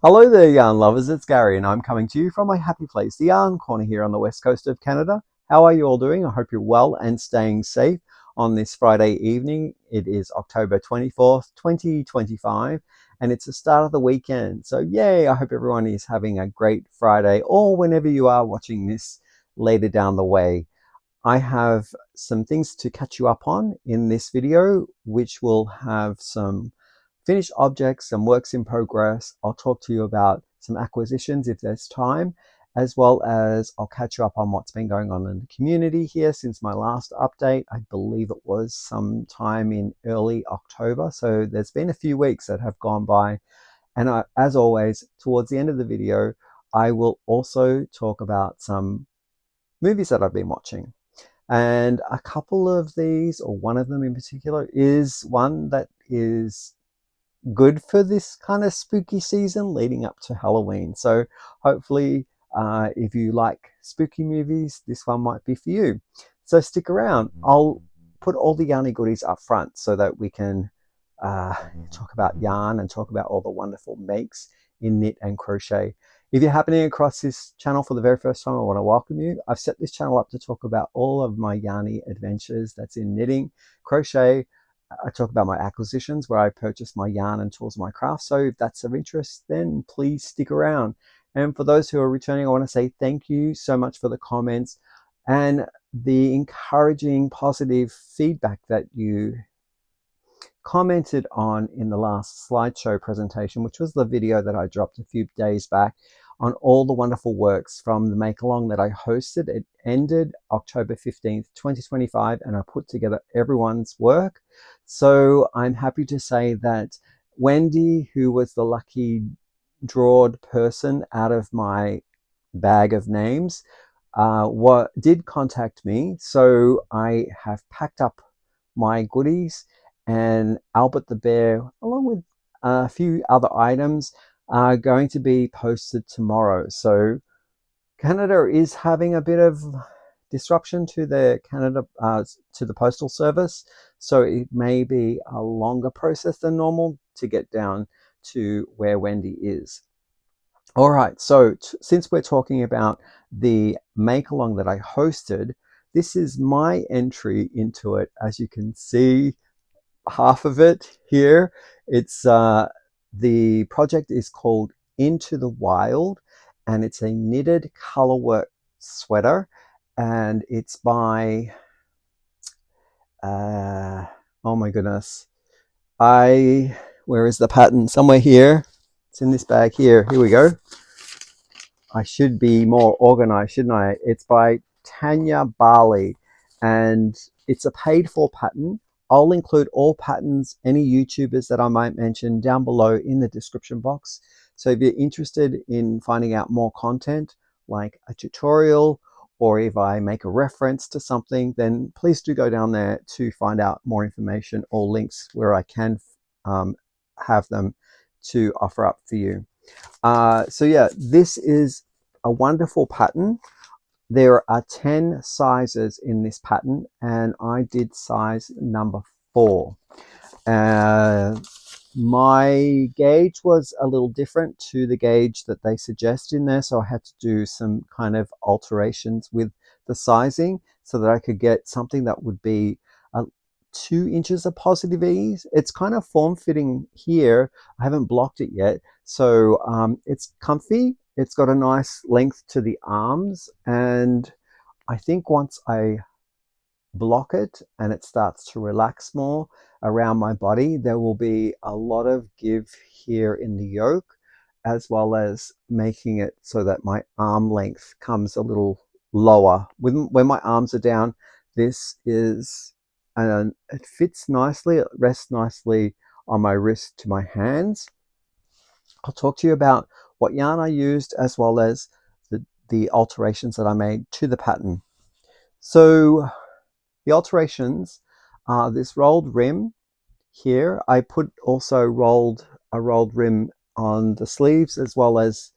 Hello there, yarn lovers. It's Gary, and I'm coming to you from my happy place, the Yarn Corner here on the west coast of Canada. How are you all doing? I hope you're well and staying safe on this Friday evening. It is October 24th, 2025, and it's the start of the weekend. So, yay! I hope everyone is having a great Friday, or whenever you are watching this later down the way. I have some things to catch you up on in this video, which will have some finished objects, some works in progress. I'll talk to you about some acquisitions if there's time, as well as I'll catch you up on what's been going on in the community here since my last update. I believe it was sometime in early October. So there's been a few weeks that have gone by. And as always, towards the end of the video, I will also talk about some movies that I've been watching. And a couple of these, or one of them in particular, is one that is good for this kind of spooky season leading up to Halloween. So hopefully, if you like spooky movies, this one might be for you. So stick around. I'll put all the yarny goodies up front so that we can talk about yarn and talk about all the wonderful makes in knit and crochet. If you're happening across this channel for the very first time, I want to welcome you. I've set this channel up to talk about all of my yarny adventures that's in knitting, crochet. I talk about my acquisitions where I purchase my yarn and tools of my craft. So if that's of interest, then please stick around. And for those who are returning, I want to say thank you so much for the comments and the encouraging, positive feedback that you commented on in the last slideshow presentation, which was the video that I dropped a few days back on all the wonderful works from the make along that I hosted. It ended October 15th, 2025, and I put together everyone's work. So I'm happy to say that Wendy, who was the lucky drawed person out of my bag of names, did contact me. So I have packed up my goodies, and Albert the Bear, along with a few other items, are going to be posted tomorrow. So Canada is having a bit of disruption to the postal service, so it may be a longer process than normal to get down to where Wendy is. All right, so since we're talking about the make along that I hosted, this is my entry into it. As you can see, half of it here. It's the project is called Into the Wild, and it's a knitted colorwork sweater, and it's by oh my goodness, where is the pattern? Somewhere here. It's in this bag here. Here we go. I should be more organized, shouldn't I? It's by Tania Barley, and it's a paid for pattern. I'll include all patterns, any YouTubers that I might mention down below in the description box. So if you're interested in finding out more content, like a tutorial, or if I make a reference to something, then please do go down there to find out more information or links where I can have them to offer up for you. So yeah, this is a wonderful pattern. There are 10 sizes in this pattern, and I did size number 4. My gauge was a little different to the gauge that they suggest in there, so I had to do some kind of alterations with the sizing so that I could get something that would be 2 inches of positive ease. It's kind of form-fitting here. I haven't blocked it yet, so it's comfy. It's got a nice length to the arms, and I think once I block it and it starts to relax more around my body, there will be a lot of give here in the yoke, as well as making it so that my arm length comes a little lower. When my arms are down, this is, and it fits nicely, it rests nicely on my wrist to my hands. I'll talk to you about what yarn I used, as well as the alterations that I made to the pattern. So the alterations are this rolled rim here. I put also a rolled rim on the sleeves as well as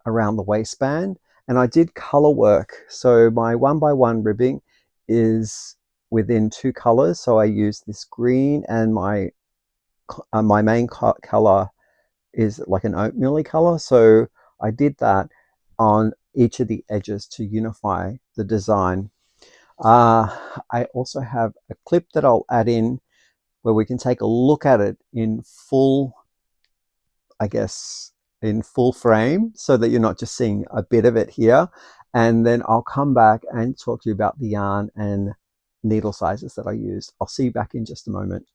around the waistband, and I did color work. So my 1x1 ribbing is within 2 colors. So I used this green and my main color is like an oatmeal color, so I did that on each of the edges to unify the design. I also have a clip that I'll add in where we can take a look at it in full, I guess, in full frame, so that you're not just seeing a bit of it here. And then I'll come back and talk to you about the yarn and needle sizes that I used. I'll see you back in just a moment.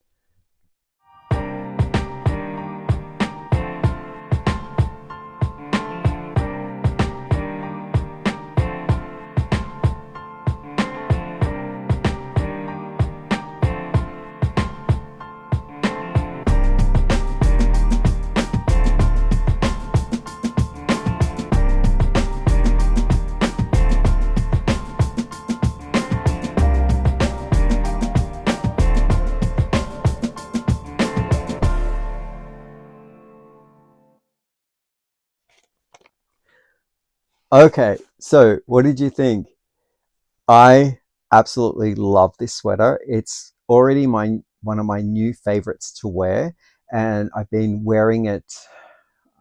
Okay, so what did you think? I absolutely love this sweater. It's already one of my new favorites to wear, and I've been wearing it.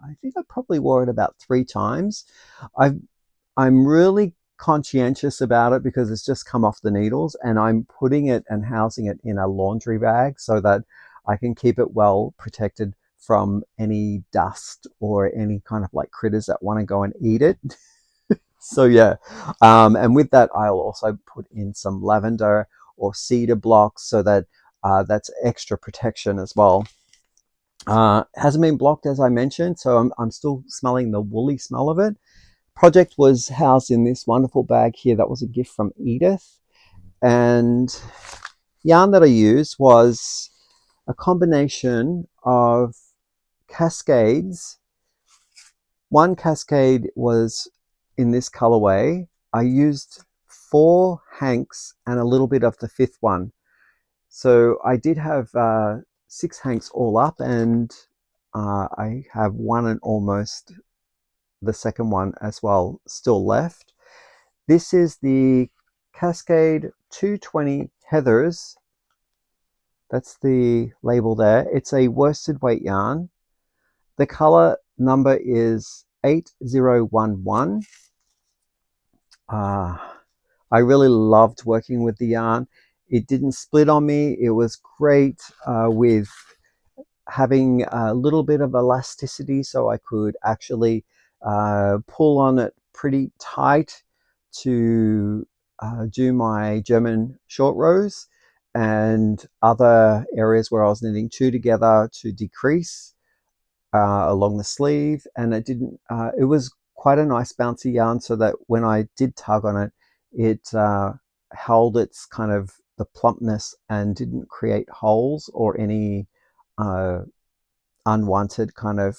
I think I probably wore it about 3 times. I'm really conscientious about it because it's just come off the needles, and I'm putting it and housing it in a laundry bag so that I can keep it well protected from any dust or any kind of like critters that want to go and eat it. So yeah, and with that, I'll also put in some lavender or cedar blocks so that that's extra protection as well. Hasn't been blocked, as I mentioned, so I'm still smelling the woolly smell of it. Project was housed in this wonderful bag here that was a gift from Edith, and yarn that I used was a combination of cascades. One cascade was in this colorway. I used 4 hanks and a little bit of the 5th one. So I did have 6 hanks all up, and I have one and almost the second one as well still left. This is the Cascade 220 Heathers. That's the label there. It's a worsted weight yarn. The color number is 8011. I really loved working with the yarn. It didn't split on me. It was great with having a little bit of elasticity, so I could actually pull on it pretty tight to do my German short rows and other areas where I was knitting 2 together to decrease along the sleeve. And it didn't, it was quite a nice bouncy yarn, so that when I did tug on it, it held its kind of the plumpness and didn't create holes or any unwanted kind of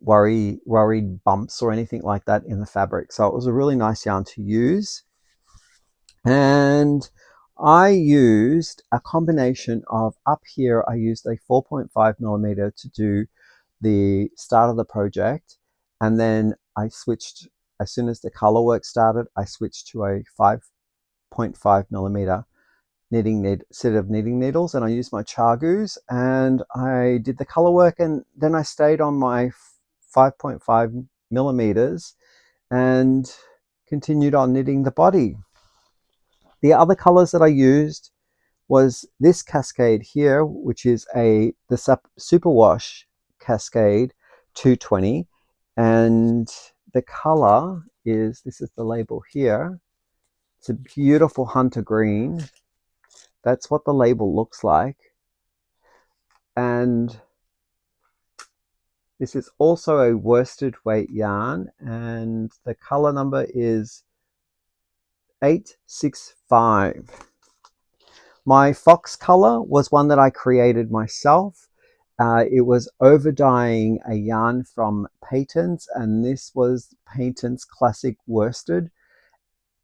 worried bumps or anything like that in the fabric. So it was a really nice yarn to use. And I used a combination of, up here I used a 4.5 millimeter to do the start of the project, and then I switched, as soon as the color work started, I switched to a 5.5 millimeter set of knitting needles, and I used my chargoos and I did the color work, and then I stayed on my 5.5 millimeters and continued on knitting the body. The other colors that I used was this cascade here, which is the Superwash Cascade 220, and the color is, this is the label here. It's a beautiful hunter green. That's what the label looks like. And this is also a worsted weight yarn, and the color number is 865. My fox color was one that I created myself. It was over dyeing a yarn from Payton's, and this was Payton's Classic Worsted.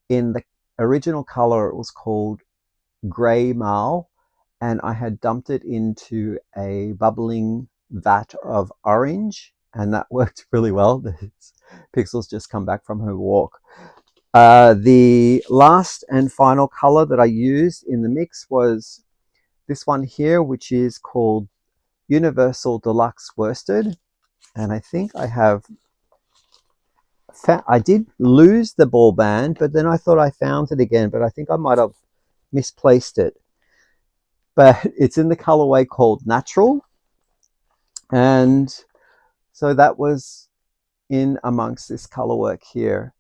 In the original color, it was called Grey Marl, and I had dumped it into a bubbling vat of orange, and that worked really well. Pixel's just come back from her walk. The last and final color that I used in the mix was this one here, which is called Universal Deluxe Worsted, and I think I did lose the ball band, but then I thought I found it again, but I think I might have misplaced it. But it's in the colorway called Natural, and so that was in amongst this color work here.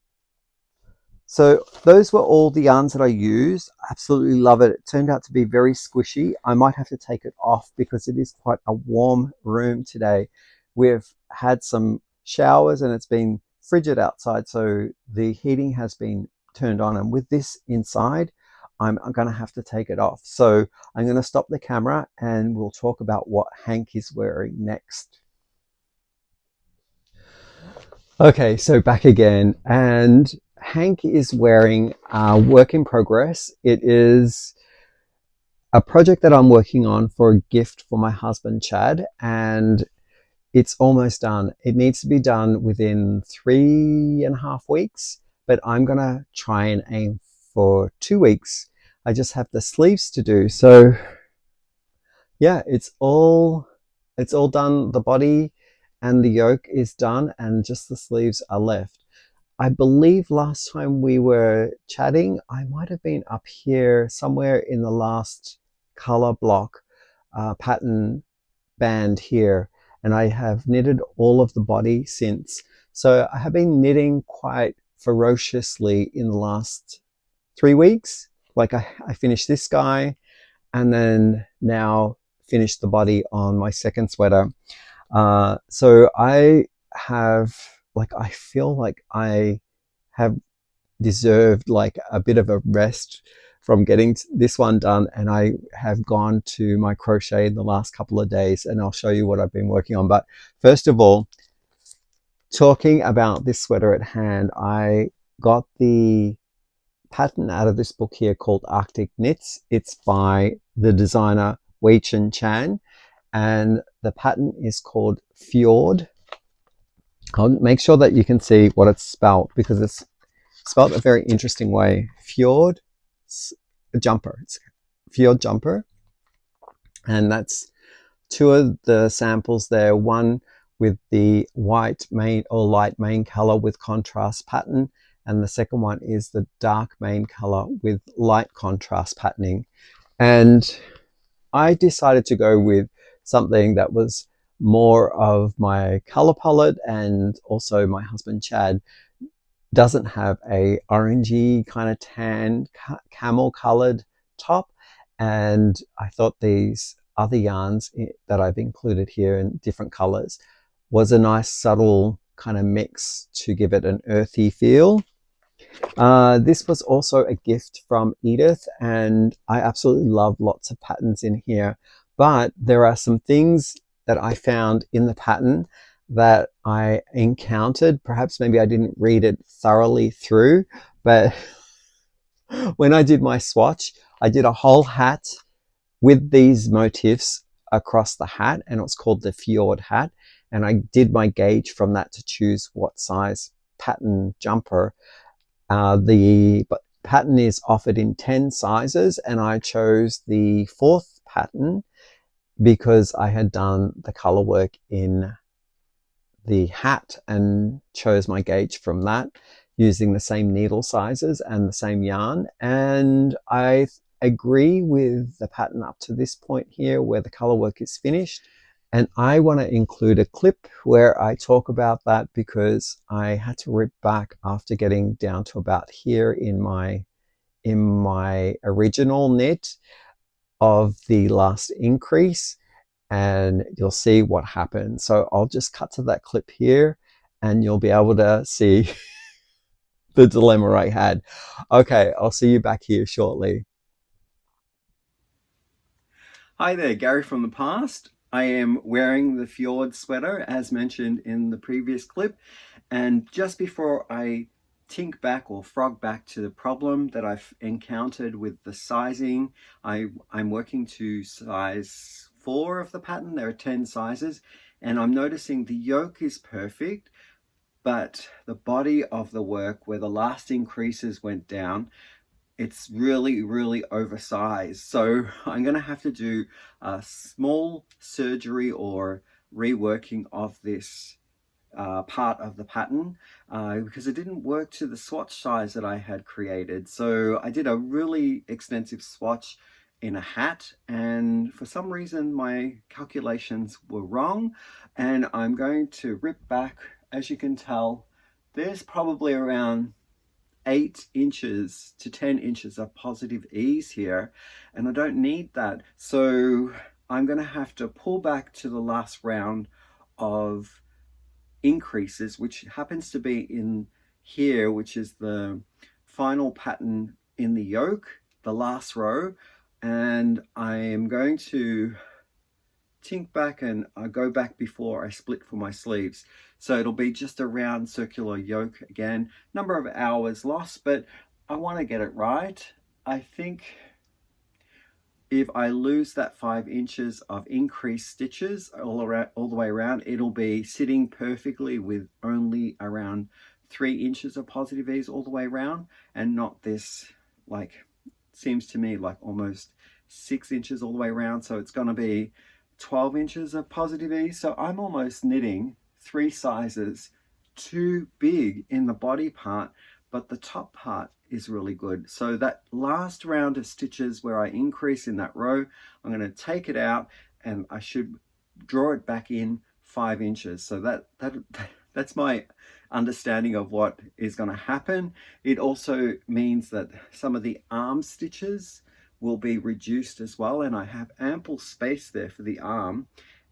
So those were all the yarns that I used. Absolutely love it. It turned out to be very squishy. I might have to take it off because it is quite a warm room today. We've had some showers and it's been frigid outside, so the heating has been turned on, and with this inside I'm going to have to take it off. So I'm going to stop the camera and we'll talk about what Hank is wearing next. Okay, so back again, and Hank is wearing a work in progress. It is a project that I'm working on for a gift for my husband, Chad, and it's almost done. It needs to be done within 3.5 weeks, but I'm going to try and aim for 2 weeks. I just have the sleeves to do. So yeah, it's all done. The body and the yoke is done and just the sleeves are left. I believe last time we were chatting, I might have been up here somewhere in the last color block pattern band here, and I have knitted all of the body since. So I have been knitting quite ferociously in the last 3 weeks. Like I finished this guy and then now finished the body on my second sweater. So I have, like, I feel like I have deserved like a bit of a rest from getting this one done, and I have gone to my crochet in the last couple of days, and I'll show you what I've been working on. But first of all, talking about this sweater at hand, I got the pattern out of this book here called Artic Knits. It's by the designer Weichien Chan, and the pattern is called Fjord. I'll make sure that you can see what it's spelled because it's spelled a very interesting way. Fjord Jumper. It's Fjord Jumper. And that's two of the samples there. One with the white main or light main color with contrast pattern. And the second one is the dark main color with light contrast patterning. And I decided to go with something that was more of my color palette, and also my husband Chad doesn't have a orangey kind of tan camel colored top, and I thought these other yarns that I've included here in different colors was a nice subtle kind of mix to give it an earthy feel. This was also a gift from Edith, and I absolutely love lots of patterns in here, but there are some things that I found in the pattern that I encountered. Perhaps maybe I didn't read it thoroughly through, but when I did my swatch, I did a whole hat with these motifs across the hat, and it was called the Fjord Hat, and I did my gauge from that to choose what size pattern jumper. The pattern is offered in 10 sizes, and I chose the 4th pattern because I had done the color work in the hat and chose my gauge from that using the same needle sizes and the same yarn. And I agree with the pattern up to this point here where the color work is finished. And I want to include a clip where I talk about that because I had to rip back after getting down to about here in my original knit of the last increase, and you'll see what happened. So I'll just cut to that clip here and you'll be able to see the dilemma I had. Okay, I'll see you back here shortly. Hi there, Gary from the past. I am wearing the Fjord sweater as mentioned in the previous clip, and just before I tink back or frog back to the problem that I've encountered with the sizing, I'm working to size 4 of the pattern. There are 10 sizes, and I'm noticing the yoke is perfect, but the body of the work where the last increases went down, it's really, really oversized. So I'm going to have to do a small surgery or reworking of this part of the pattern because it didn't work to the swatch size that I had created. So I did a really extensive swatch in a hat, and for some reason my calculations were wrong, and I'm going to rip back. As you can tell, there's probably around 8 inches to 10 inches of positive ease here, and I don't need that. So I'm going to have to pull back to the last round of increases, which happens to be in here, which is the final pattern in the yoke, the last row. And I am going to tink back and go back before I split for my sleeves. So it'll be just a round circular yoke again, number of hours lost, but I want to get it right. I think if I lose that 5 inches of increased stitches all the way around, it'll be sitting perfectly with only around 3 inches of positive ease all the way around, and not this, like, seems to me like almost 6 inches all the way around. So it's going to be 12 inches of positive ease. So I'm almost knitting 3 sizes too big in the body part, but the top part is really good. So that last round of stitches where I increase in that row, I'm going to take it out and I should draw it back in 5 inches. So that's my understanding of what is going to happen. It also means that some of the arm stitches will be reduced as well, and I have ample space there for the arm,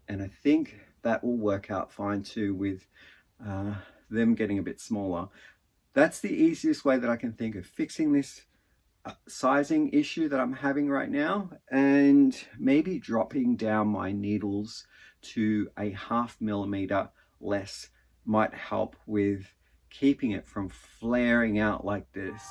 and I think that will work out fine too with them getting a bit smaller. That's the easiest way that I can think of fixing this sizing issue that I'm having right now, and maybe dropping down my needles to a 0.5 millimeter less might help with keeping it from flaring out like this.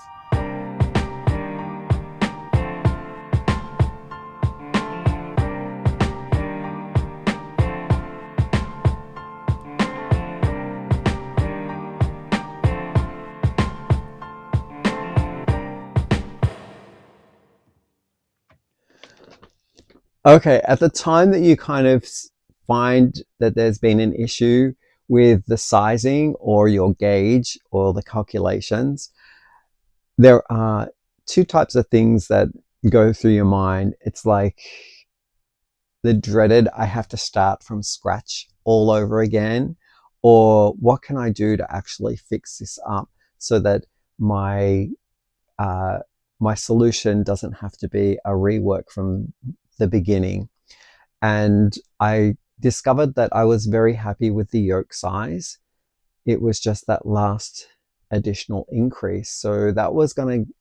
Okay, at the time that you kind of find that there's been an issue with the sizing or your gauge or the calculations, there are 2 types of things that go through your mind. It's like the dreaded, I have to start from scratch all over again, or what can I do to actually fix this up so that my my solution doesn't have to be a rework from the beginning. And I discovered that I was very happy with the yoke size. It was just that last additional increase. So that was going to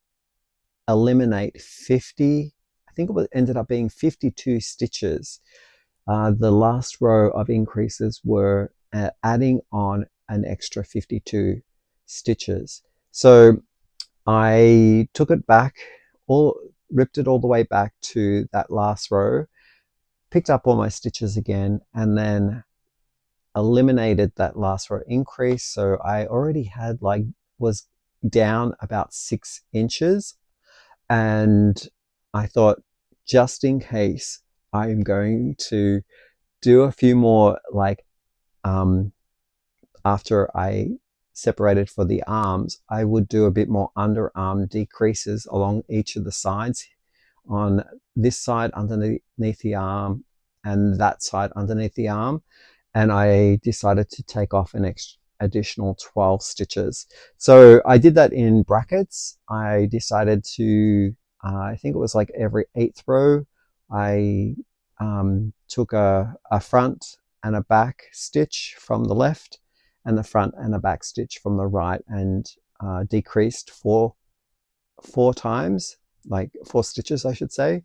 eliminate 50, I think it ended up being 52 stitches. The last row of increases were adding on an extra 52 stitches. So I took it back, ripped it all the way back to that last row, picked up all my stitches again, and then eliminated that last row increase. So I already had was down about 6 inches, and I thought, just in case, I'm going to do a few more, after I separated for the arms, I would do a bit more underarm decreases along each of the sides, on this side underneath the arm and that side underneath the arm. And I decided to take off an additional 12 stitches. So I did that in brackets. I decided to, I think it was like every 8th row, I took a front and a back stitch from the left, and the front and a back stitch from the right, and decreased four times, like 4 stitches I should say.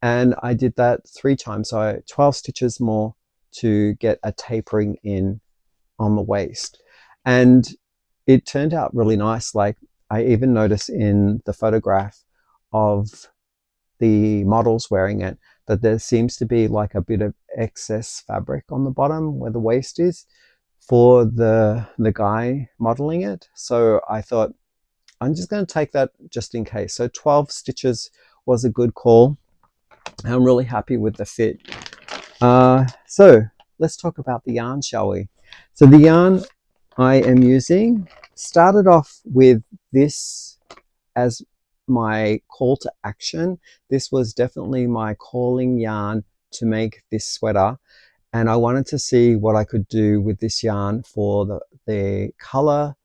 And I did that 3 times, so 12 stitches more to get a tapering in on the waist. And it turned out really nice. Like, I even noticed in the photograph of the models wearing it that there seems to be like a bit of excess fabric on the bottom where the waist is for the guy modeling it. So I thought I'm just going to take that just in case. So 12 stitches was a good call. I'm really happy with the fit. So let's talk about the yarn, shall we? So the yarn I am using started off with this as my call to action. This was definitely my calling yarn to make this sweater, and I wanted to see what I could do with this yarn for the color,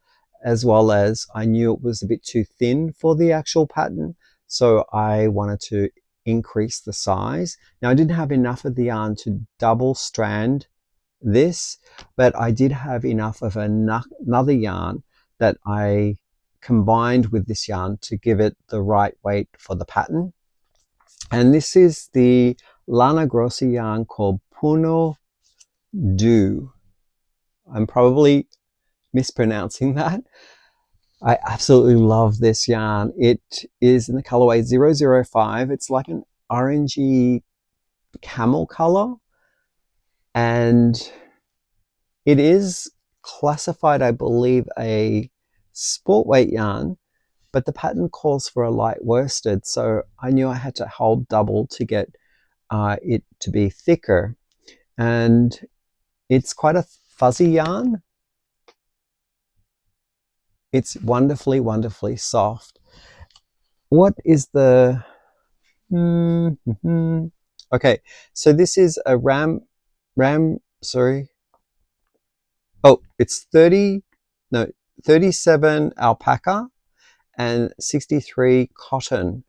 as well as I knew it was a bit too thin for the actual pattern, so I wanted to increase the size. Now I didn't have enough of the yarn to double strand this, but I did have enough of another yarn that I combined with this yarn to give it the right weight for the pattern. And this is the Lana Grossi yarn called Puno Do. I'm probably mispronouncing that. I absolutely love this yarn. It is in the colorway 005. It's like an orangey camel color, and it is classified, I believe, a sport weight yarn, but the pattern calls for a light worsted, so I knew I had to hold double to get it to be thicker. And it's quite a fuzzy yarn. It's wonderfully, wonderfully soft. What is the... Okay, so this is a sorry. Oh, it's 37 alpaca and 63 cotton.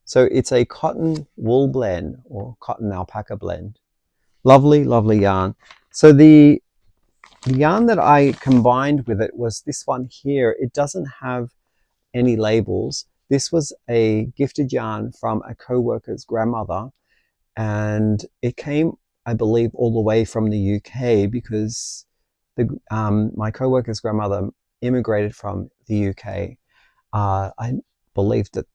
So it's a cotton wool blend or cotton alpaca blend. Lovely, lovely yarn. So the yarn that I combined with it was this one here. It doesn't have any labels. This was a gifted yarn from a co-worker's grandmother, and it came, I believe, all the way from the UK because my co-worker's grandmother immigrated from the UK. I believe that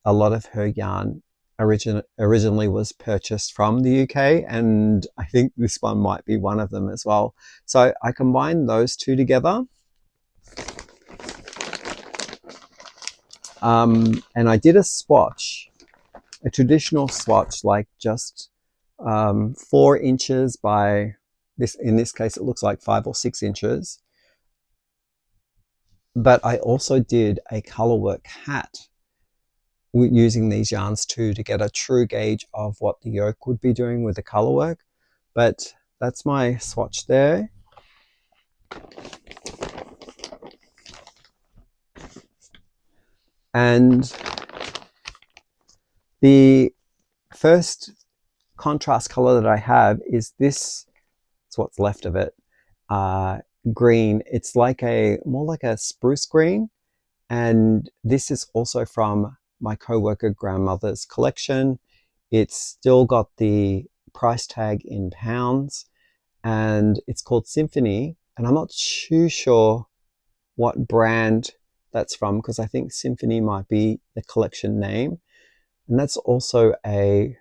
a lot of her yarn originally was purchased from the UK, and I think this one might be one of them as well. So I combined those two together, and I did a swatch, a traditional swatch, like just 4 inches by this. In this case, it looks like 5 or 6 inches. But I also did a colorwork hat using these yarns too to get a true gauge of what the yoke would be doing with the colorwork. But that's my swatch there. And the first contrast color that I have is this. It's what's left of it. Green. It's like more like a spruce green. And this is also from my co-worker grandmother's collection. It's still got the price tag in pounds, and it's called Symphony. And I'm not too sure what brand that's from, because I think Symphony might be the collection name. And that's also a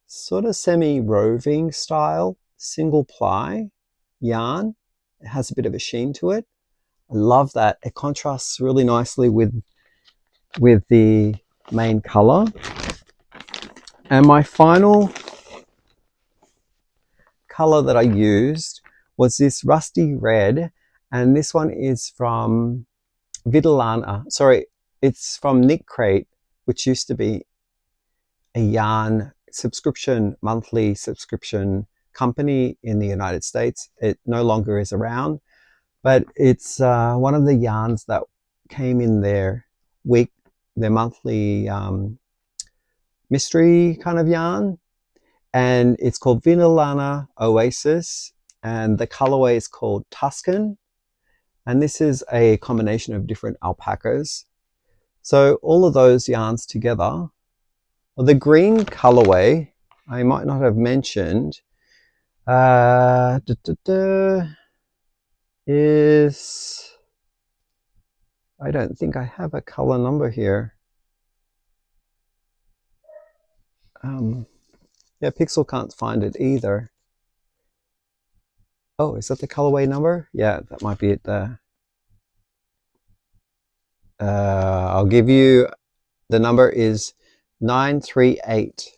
sort of semi-roving style single ply yarn. It has a bit of a sheen to it. I love that. It contrasts really nicely with the main color. And my final color that I used was this rusty red, and this one is from Vitalana. Sorry, it's from Knit Crate, which used to be a yarn subscription, monthly subscription company in the United States. It no longer is around, but it's one of the yarns that came in their monthly mystery kind of yarn, and it's called Vinalana Oasis, and the colorway is called Tuscan, and this is a combination of different alpacas. So all of those yarns together. Well, the green colorway I might not have mentioned is, I don't think I have a color number here. Yeah, Pixel can't find it either. Oh, is that the colorway number? Yeah, that might be it there. I'll give you, the number is 938.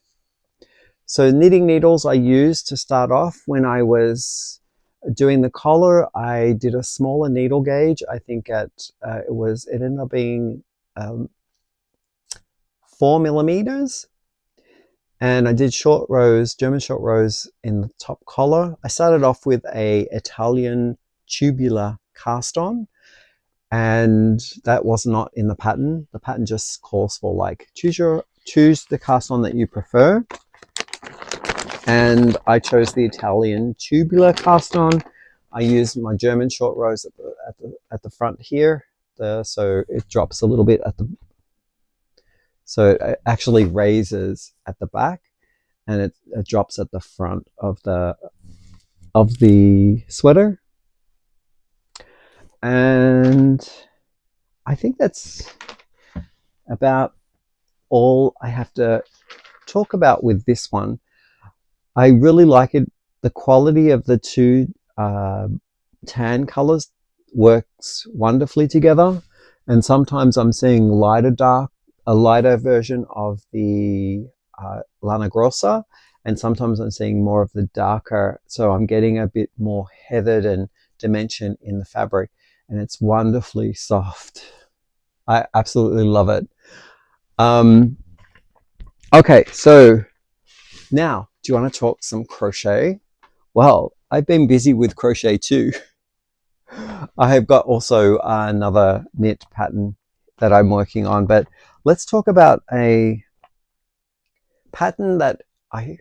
So knitting needles I used to start off when I was doing the collar. I did a smaller needle gauge. I think it ended up being 4 millimeters. And I did short rows, German short rows in the top collar. I started off with a Italian Tubular Cast On, and that was not in the pattern. The pattern just calls for like choose the cast on that you prefer. And I chose the Italian Tubular Cast On. I used my German short rows at the front here, so it drops a little bit at the. So it actually raises at the back, and it drops at the front of the sweater. And I think that's about all I have to talk about with this one. I really like it. The quality of the two tan colors works wonderfully together. And sometimes I'm seeing a lighter version of the Lana Grossa, and sometimes I'm seeing more of the darker, so I'm getting a bit more heathered and dimension in the fabric, and it's wonderfully soft. I absolutely love it. Okay, so now, do you want to talk some crochet? Well, I've been busy with crochet too. I have got also another knit pattern that I'm working on, but let's talk about a pattern that I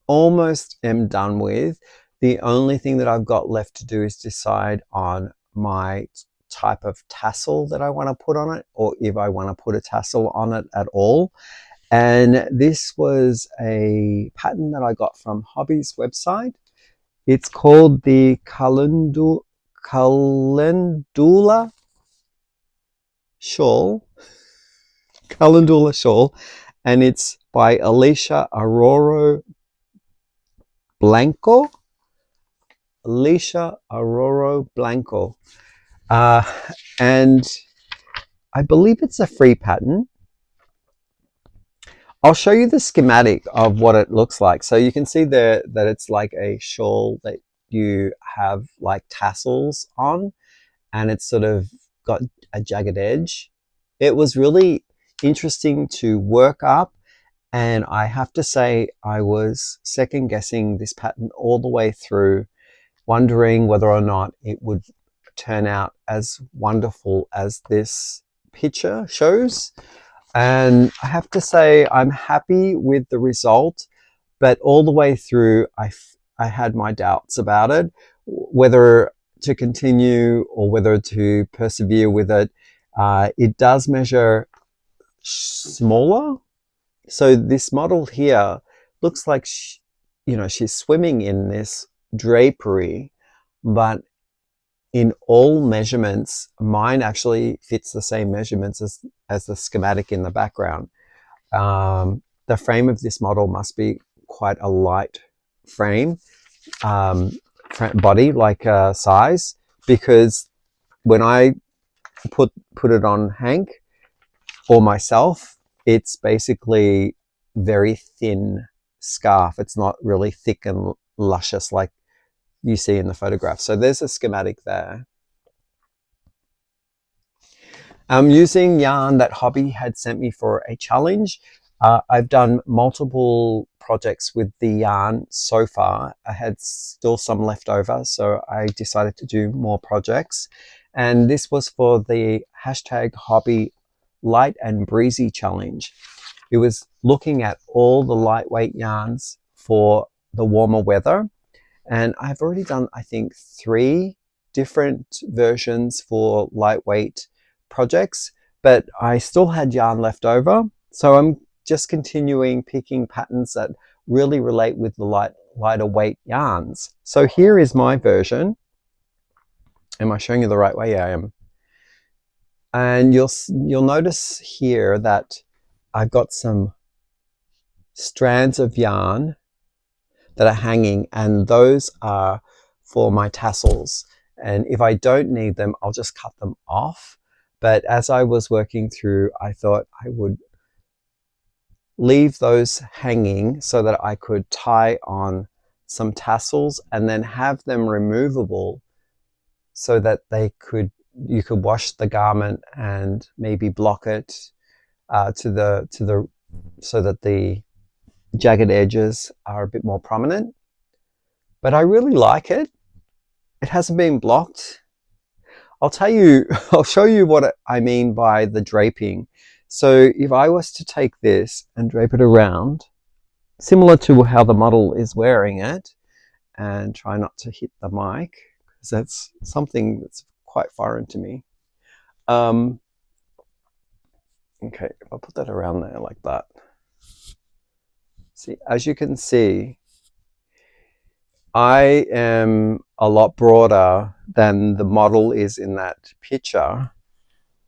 almost am done with. The only thing that I've got left to do is decide on my type of tassel that I want to put on it, or if I want to put a tassel on it at all. And this was a pattern that I got from Hobby's website. It's called the Calendula Shawl. Calendula Shawl. And it's by Alicia Aurora Blanco. Alicia Aurora Blanco. And I believe it's a free pattern. I'll show you the schematic of what it looks like. So you can see there that it's like a shawl that you have like tassels on, and it's sort of got a jagged edge. It was really interesting to work up, and I have to say I was second guessing this pattern all the way through, wondering whether or not it would turn out as wonderful as this picture shows. And I have to say I'm happy with the result, but all the way through I had my doubts about it, whether to continue or whether to persevere with it. It does measure smaller, so this model here looks like she's swimming in this drapery, but in all measurements, mine actually fits the same measurements as the schematic in the background. The frame of this model must be quite a light frame, body like size, because when I put it on Hank or myself, it's basically very thin scarf. It's not really thick and luscious like you see in the photograph. So there's a schematic there. I'm using yarn that Hobby had sent me for a challenge. I've done multiple projects with the yarn so far. I had still some left over, so I decided to do more projects. And this was for the hashtag Hobby Light and Breezy Challenge. It was looking at all the lightweight yarns for the warmer weather. And I've already done, I think, 3 different versions for lightweight projects, but I still had yarn left over. So I'm just continuing picking patterns that really relate with the lighter weight yarns. So here is my version. Am I showing you the right way? Yeah, I am. And you'll notice here that I've got some strands of yarn that are hanging, and those are for my tassels. And if I don't need them, I'll just cut them off. But as I was working through, I thought I would leave those hanging so that I could tie on some tassels and then have them removable so that you could wash the garment and maybe block it so that the jagged edges are a bit more prominent. But I really like it. It hasn't been blocked. I'll show you what I mean by the draping. So if I was to take this and drape it around, similar to how the model is wearing it, and try not to hit the mic, because that's something that's quite foreign to me. Okay, if I put that around there like that. See, as you can see, I am a lot broader than the model is in that picture.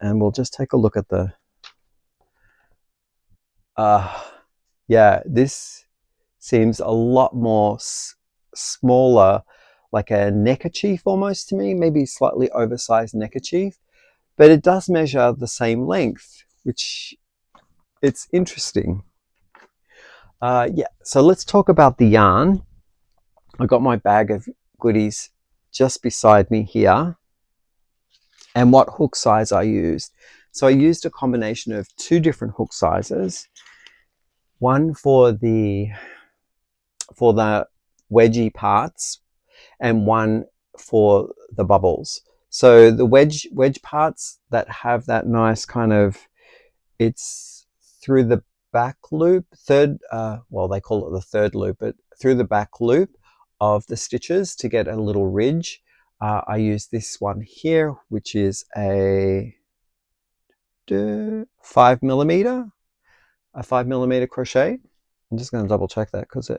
And we'll just take a look at the, yeah, this seems a lot more smaller, like a neckerchief almost to me, maybe slightly oversized neckerchief, but it does measure the same length, which it's interesting. Yeah, so let's talk about the yarn. I got my bag of goodies just beside me here, and what hook size I used. So I used a combination of two different hook sizes, one for the wedgie parts and one for the bubbles. So the wedge parts that have that nice kind of, it's through the back loop, well, they call it the third loop, but through the back loop of the stitches to get a little ridge. I use this one here, which is a 5mm crochet. I'm just going to double check that because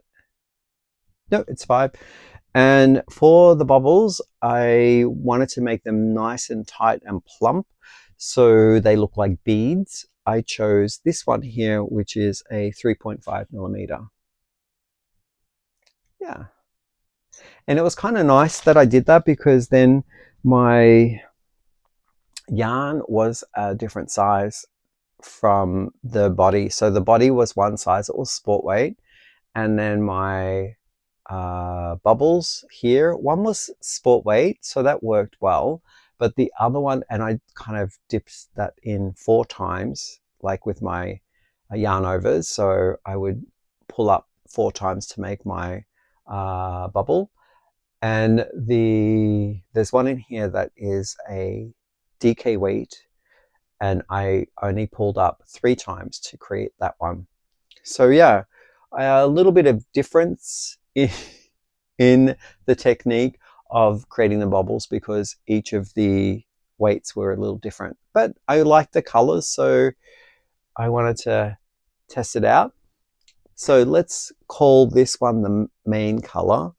it's 5. And for the bubbles, I wanted to make them nice and tight and plump so they look like beads. I chose this one here, which is a 3.5mm. Yeah. And it was kind of nice that I did that because then my yarn was a different size from the body. So the body was one size, it was sport weight. And then my bubbles here, one was sport weight, so that worked well. But the other one, and I kind of dipped that in 4 times, like with my yarn overs. So I would pull up 4 times to make my bubble. And there's one in here that is a DK weight, and I only pulled up 3 times to create that one. So yeah, a little bit of difference in the technique of creating the bubbles because each of the weights were a little different. But I like the colors, so I wanted to test it out. So let's call this one the main color.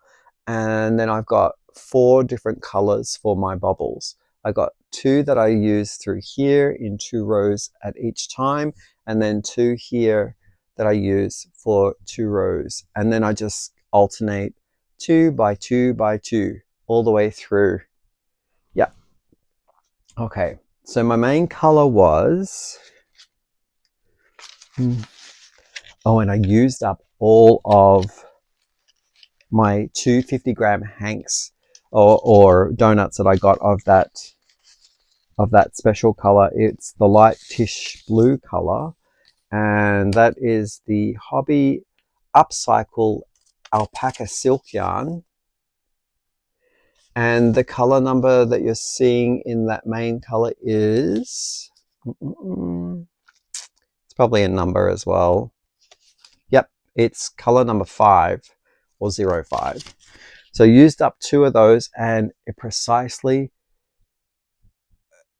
And then I've got 4 different colors for my bubbles. I got 2 that I use through here in 2 rows at each time, and then 2 here that I use for 2 rows. And then I just alternate 2 by 2 by 2 all the way through. Yeah. Okay, so my main color was, oh, and I used up all of my 2 50-gram hanks or donuts that I got of that special color. It's the light tish blue color, and that is the Hobby Upcycle alpaca silk yarn. And the color number that you're seeing in that main color is, it's probably a number as well. Yep, it's color number 5 or 05. So I used up 2 of those, and it precisely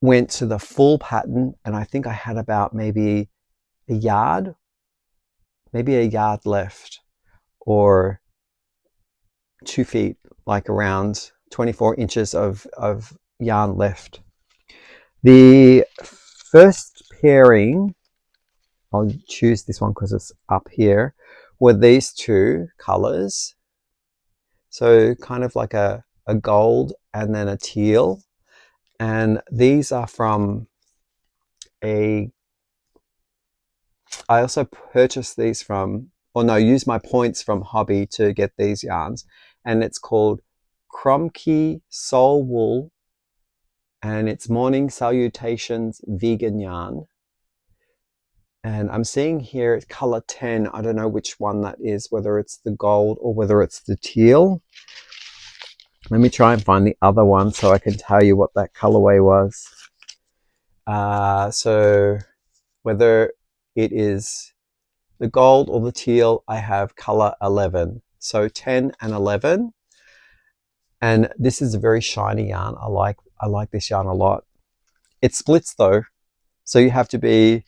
went to the full pattern, and I think I had about maybe a yard left, or 2 feet, like around 24 inches of yarn left. The first pairing, I'll choose this one because it's up here, were these 2 colors. So kind of like a gold and then a teal. And these are from I also purchased these from, or no, used my points from Hobby to get these yarns, and it's called Kromke Soul Wool, and it's Morning Salutations vegan yarn. And I'm seeing here it's color 10. I don't know which one that is, whether it's the gold or whether it's the teal. Let me try and find the other one so I can tell you what that colorway was. So whether it is the gold or the teal, I have color 11. So 10 and 11. And this is a very shiny yarn. I like this yarn a lot. It splits though, so you have to be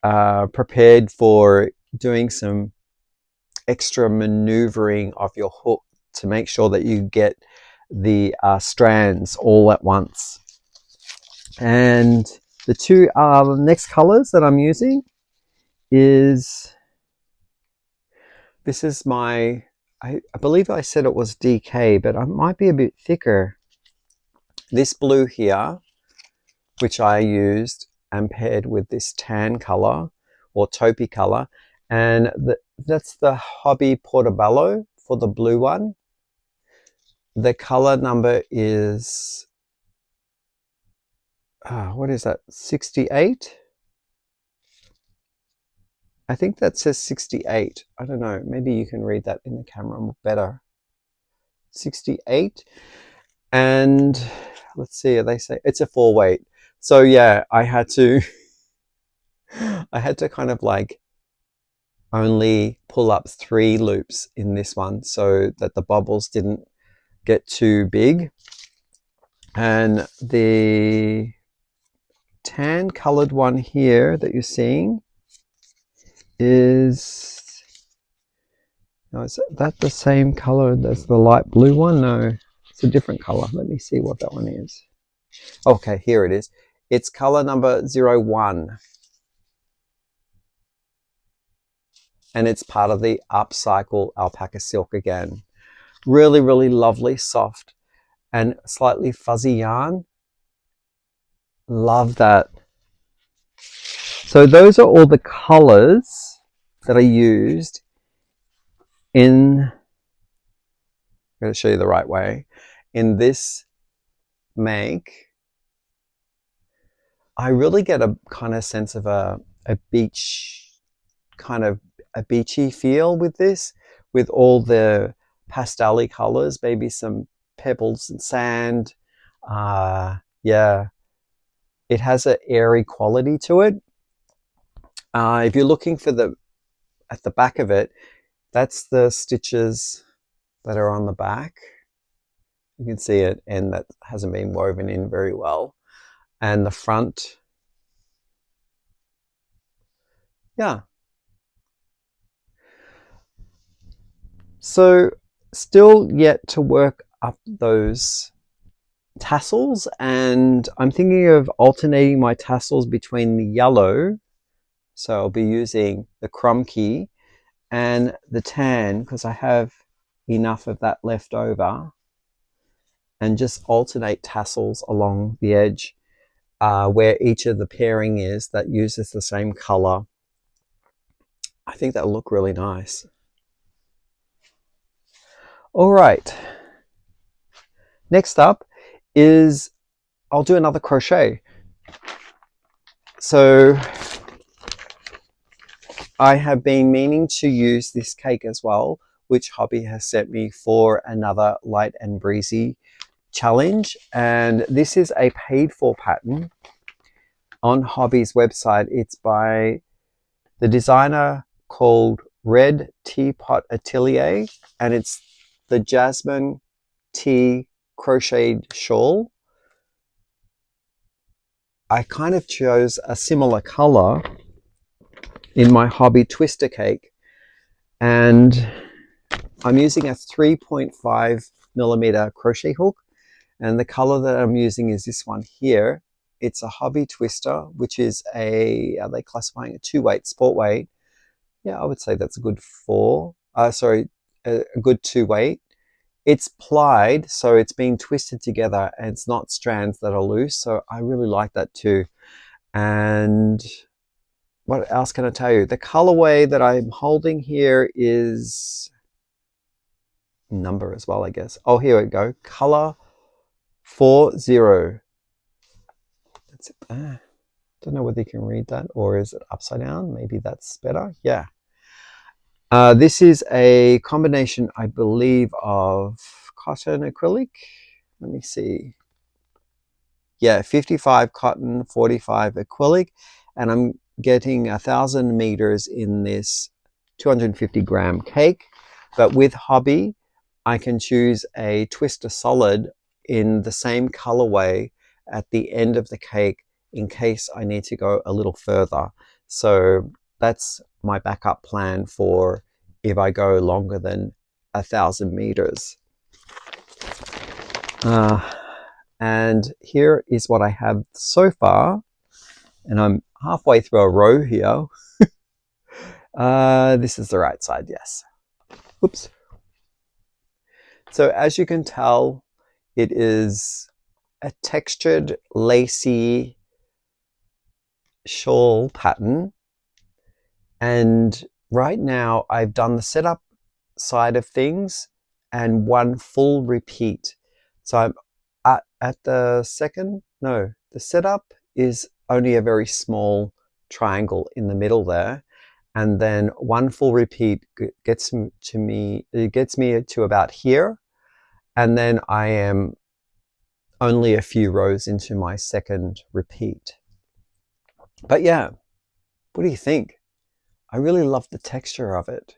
prepared for doing some extra maneuvering of your hook to make sure that you get the strands all at once. And the two next colors that I'm using is, this is my, I believe I said it was DK, but it might be a bit thicker. This blue here, which I used and paired with this tan color or taupey color, and that's the Hobby Portobello for the blue one. The color number is, what is that, 68? I think that says 68. I don't know, maybe you can read that in the camera better. 68. And let's see, they say it's a 4-weight. So yeah, I had to kind of like only pull up 3 loops in this one so that the bubbles didn't get too big. And the tan colored one here that you're seeing is, no, is that the same color as the light blue one? No, it's a different color. Let me see what that one is. Okay, here it is. It's color number 01. And it's part of the Upcycle Alpaca Silk again. Really, really lovely, soft, and slightly fuzzy yarn. Love that. So those are all the colors that I used in, I'm going to show you the right way, in this make. I really get a kind of sense of a beach, kind of a beachy feel with this, with all the pastel-y colors, maybe some pebbles and sand. Yeah, it has an airy quality to it. If you're looking for at the back of it, that's the stitches that are on the back. You can see it, and that hasn't been woven in very well. And the front, yeah. So still yet to work up those tassels, and I'm thinking of alternating my tassels between the yellow, so I'll be using the Kromke, and the tan, because I have enough of that left over, and just alternate tassels along the edge where each of the pairing is that uses the same color. I think that'll look really nice. All right, next up is I'll do another crochet. So I have been meaning to use this cake as well, which Hobby has sent me for another light and breezy challenge. And this is a paid for pattern on Hobby's website. It's by the designer called Red Teapot Atelier, and it's the Jasmine Tea Crocheted Shawl. I kind of chose a similar color in my Hobby Twister cake, and I'm using a 3.5mm crochet hook, and the color that I'm using is this one here. It's a Hobby Twister, which is a, are they classifying a 2-weight, sport weight? Yeah, I would say that's a good a good 2-weight. It's plied, so it's being twisted together, and it's not strands that are loose, so I really like that too. And what else can I tell you? The colorway that I'm holding here is number as well, I guess. Oh, here we go. Color 40. That's it. Don't know whether you can read that, or is it upside down? Maybe that's better. Yeah. This is a combination, I believe, of cotton acrylic. Let me see. Yeah, 55 cotton, 45 acrylic, and I'm getting 1,000 meters in this 250-gram cake. But with hobby, I can choose a twister solid in the same colorway at the end of the cake in case I need to go a little further. So that's my backup plan for if I go longer than 1,000 meters. And here is what I have so far. And I'm halfway through a row here. This is the right side, yes. Oops. So as you can tell, it is a textured, lacy shawl pattern. And right now I've done the setup side of things and one full repeat. So I'm at the second, no, the setup is only a very small triangle in the middle there. And then one full repeat gets me to about here. And then I am only a few rows into my second repeat. But yeah, what do you think? I really love the texture of it.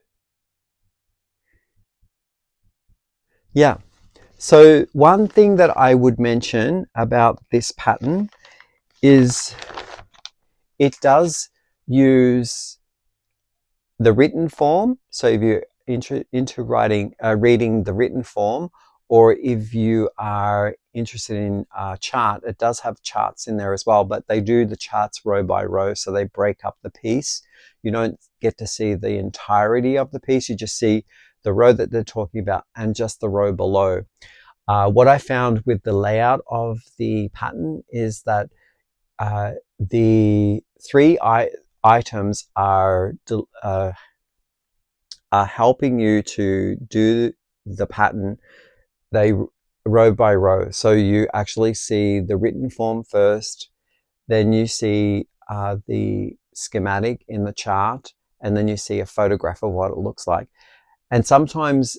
Yeah. So one thing that I would mention about this pattern is it does use the written form. So if you're into reading the written form, or if you are interested in a chart, it does have charts in there as well, but they do the charts row by row, so they break up the piece. You don't get to see the entirety of the piece, you just see the row that they're talking about and just the row below. What I found with the layout of the pattern is that the three items are helping you to do the pattern row by row. So you actually see the written form first, then you see the schematic in the chart, and then you see a photograph of what it looks like. And sometimes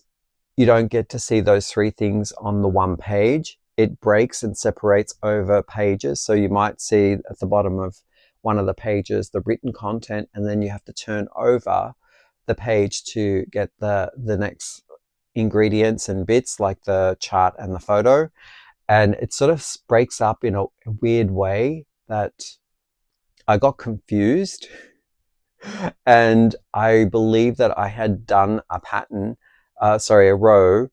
you don't get to see those three things on the one page. It breaks and separates over pages. So you might see at the bottom of one of the pages the written content, and then you have to turn over the page to get the next ingredients and bits like the chart and the photo. And it sort of breaks up in a weird way that I got confused. And I believe that I had done a pattern, a row,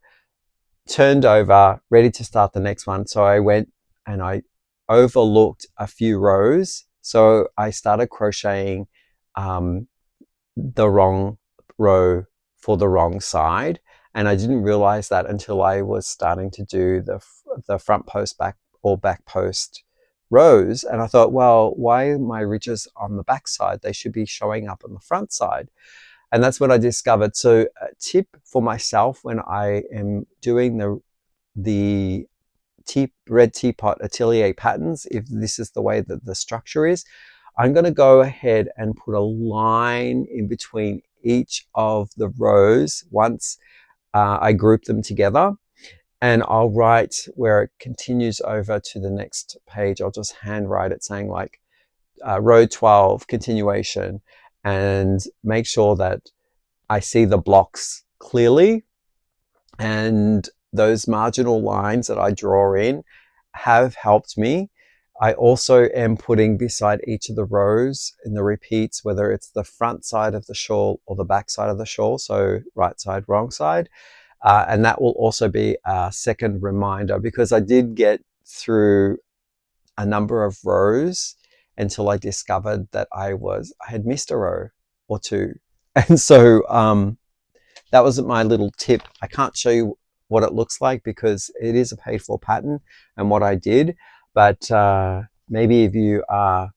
turned over, ready to start the next one. So I went and I overlooked a few rows. So I started crocheting the wrong row for the wrong side. And I didn't realize that until I was starting to do the front post back post rows. And I thought, well, why are my ridges on the back side? They should be showing up on the front side. And that's what I discovered. So a tip for myself when I am doing the red teapot atelier patterns, if this is the way that the structure is, I'm going to go ahead and put a line in between each of the rows once I group them together. And I'll write where it continues over to the next page. I'll just handwrite it saying like row 12 continuation, and make sure that I see the blocks clearly. And those marginal lines that I draw in have helped me. I also am putting beside each of the rows in the repeats, whether it's the front side of the shawl or the back side of the shawl, so right side, wrong side. And that will also be a second reminder, because I did get through a number of rows until I discovered that I had missed a row or two. And so that was my little tip. I can't show you what it looks like because it is a paid for pattern and what I did. But maybe if you are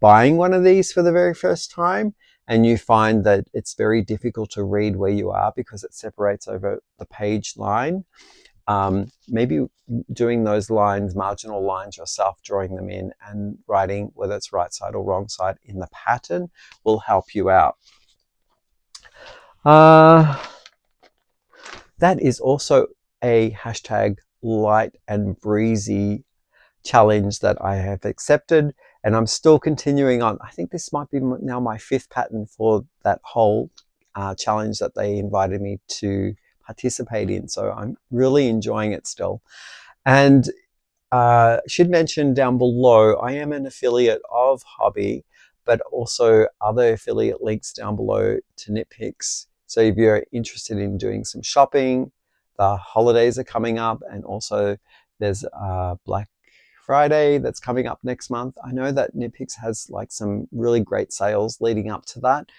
buying one of these for the very first time and you find that it's very difficult to read where you are because it separates over the page line, maybe doing those lines, marginal lines yourself, drawing them in and writing whether it's right side or wrong side in the pattern will help you out. That is also a hashtag light and breezy challenge that I have accepted, and I'm still continuing on. I think this might be now my 5th pattern for that whole challenge that they invited me to participate in, so I'm really enjoying it still. And should mention down below, I am an affiliate of Hobby, but also other affiliate links down below to nitpicks. So if you're interested in doing some shopping, the holidays are coming up, and also there's Black Friday that's coming up next month. I know that nitpicks has like some really great sales leading up to that.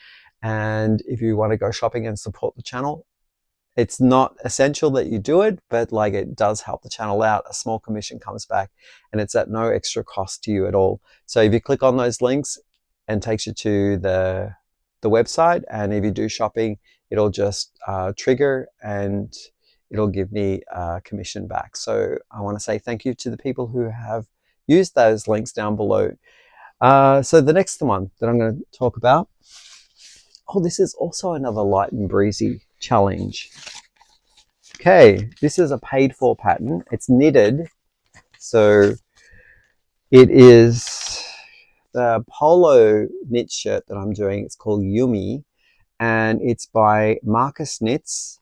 And if you want to go shopping and support the channel, it's not essential that you do it, but like it does help the channel out. A small commission comes back and it's at no extra cost to you at all. So if you click on those links and takes you to the website, and if you do shopping, it'll just trigger and it'll give me a commission back. So I want to say thank you to the people who have used those links down below. So the next one that I'm going to talk about, oh, this is also another light and breezy challenge. Okay, this is a paid for pattern. It's knitted. So it is the polo knit shirt that I'm doing. It's called Yumi, and it's by Marcus Knits.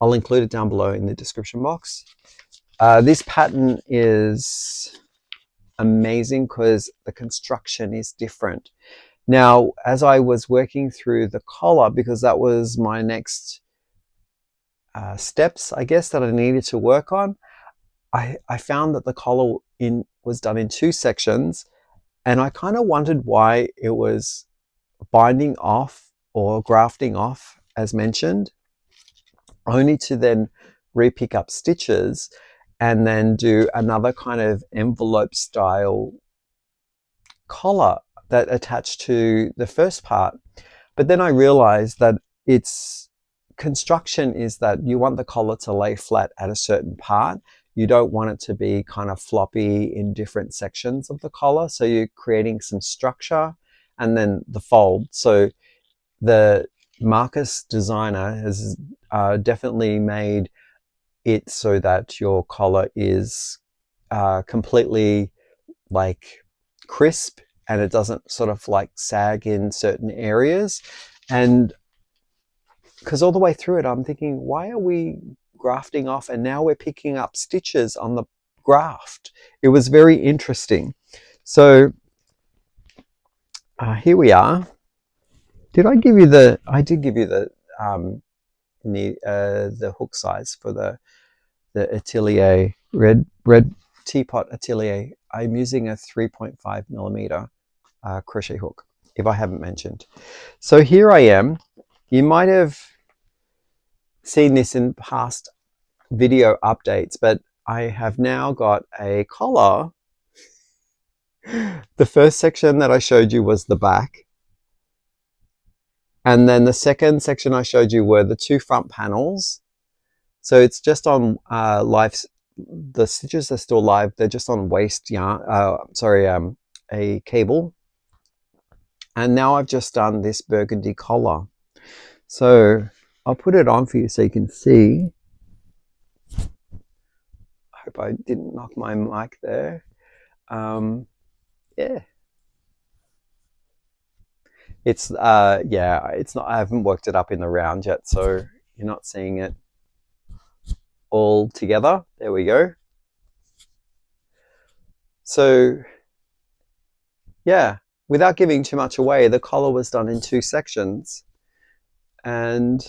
I'll include it down below in the description box. This pattern is amazing because the construction is different. Now, as I was working through the collar, because that was my next steps, I guess, that I needed to work on, I found that the collar was done in 2 sections, and I kind of wondered why it was binding off or grafting off, as mentioned, only to then re-pick up stitches and then do another kind of envelope style collar that attached to the first part. But then I realized that its construction is that you want the collar to lay flat at a certain part. You don't want it to be kind of floppy in different sections of the collar. So you're creating some structure and then the fold. So the Marcus designer has definitely made it so that your collar is completely like crisp, and it doesn't sort of like sag in certain areas. And because all the way through it, I'm thinking, why are we grafting off and now we're picking up stitches on the graft? It was very interesting. So here we are. Did I give you the, I did give you the hook size for the Atelier red teapot Atelier. I'm using a 3.5 millimeter crochet hook, if I haven't mentioned. So here I am. You might have seen this in past video updates, but I have now got a collar. The first section that I showed you was the back, and then the second section I showed you were the 2 front panels. So it's just on live. The stitches are still live. They're just on waste yarn. A cable. And now I've just done this burgundy collar. So I'll put it on for you so you can see. I hope I didn't knock my mic there. Yeah. It's it's not, I haven't worked it up in the round yet, so you're not seeing it all together. There we go. So yeah, without giving too much away, the collar was done in 2 sections, and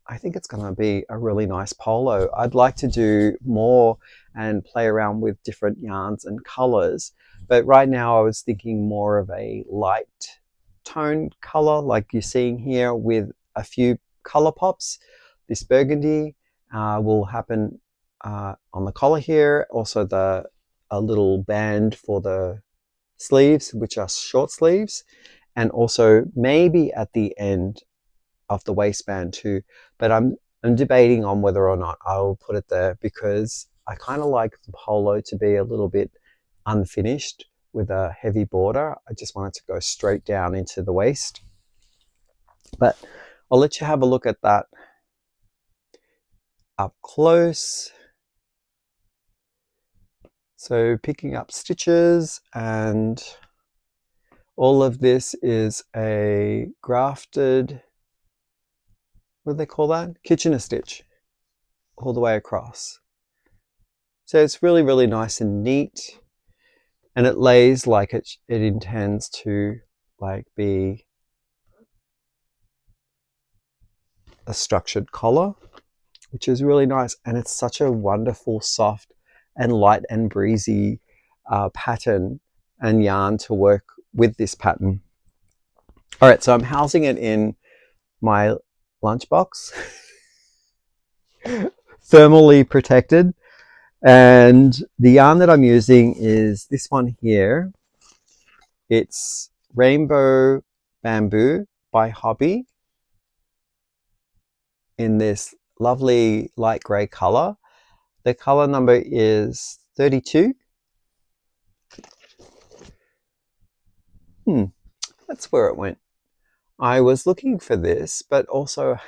I think it's going to be a really nice polo. I'd like to do more and play around with different yarns and colors, but right now I was thinking more of a light tone color like you're seeing here with a few color pops. This burgundy will happen on the collar here, also a little band for the sleeves, which are short sleeves, and also maybe at the end of the waistband too. But I'm debating on whether or not I'll put it there, because I kind of like the polo to be a little bit unfinished with a heavy border. I just want it to go straight down into the waist. But I'll let you have a look at that up close. So picking up stitches, and all of this is a grafted, what do they call that? Kitchener stitch all the way across. So it's really, really nice and neat, and it lays like it intends to like be a structured collar, which is really nice. And it's such a wonderful, soft and light and breezy pattern and yarn to work with this pattern. All right, so I'm housing it in my lunchbox, thermally protected. And the yarn that I'm using is this one here. It's Rainbow Bamboo by Hobby in this lovely light grey color. The color number is 32. That's where it went. I was looking for this, but also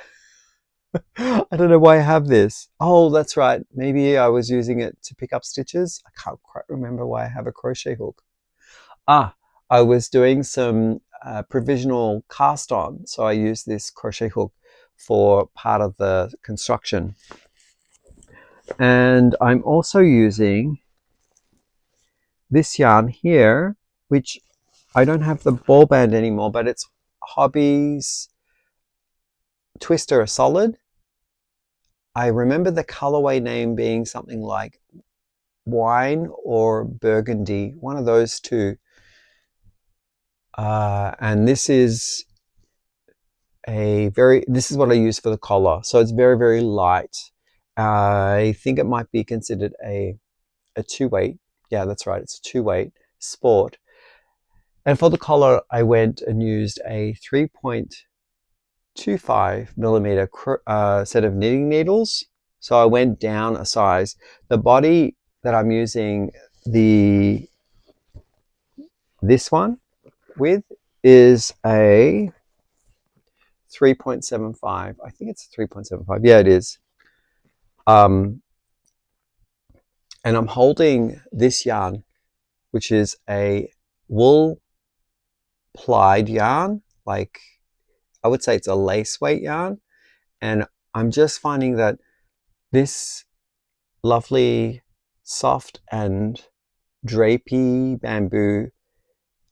I don't know why I have this. Oh, that's right. Maybe I was using it to pick up stitches. I can't quite remember why I have a crochet hook. I was doing some provisional cast on, so I used this crochet hook for part of the construction. And I'm also using this yarn here, which I don't have the ball band anymore, but it's Hobby's Twister Solid. I remember the colorway name being something like wine or burgundy, one of those two. And this is this is what I use for the collar. So it's very, very light. I think it might be considered a 2-weight. Yeah, that's right. It's a 2-weight sport. And for the collar, I went and used a 3.25 millimeter set of knitting needles. So I went down a size. The body that I'm using this one with is a 3.75. I think it's a 3.75. Yeah, it is. And I'm holding this yarn, which is a wool plied yarn. Like, I would say it's a lace weight yarn. And I'm just finding that this lovely, soft and drapey bamboo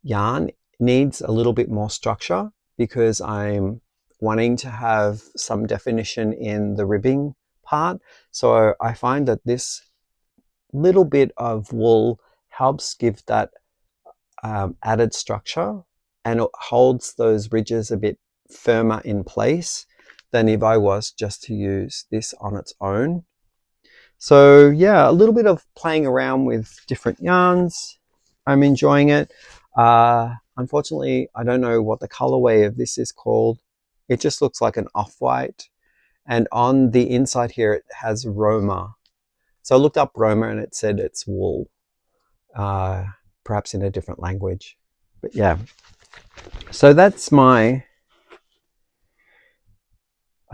yarn needs a little bit more structure, because I'm wanting to have some definition in the ribbing part. So I find that this little bit of wool helps give that added structure, and it holds those ridges a bit firmer in place than if I was just to use this on its own. So yeah, a little bit of playing around with different yarns. I'm enjoying it. Unfortunately, I don't know what the colorway of this is called. It just looks like an off-white. And on the inside here, it has Roma. So I looked up Roma and it said it's wool, perhaps in a different language. But yeah, so that's I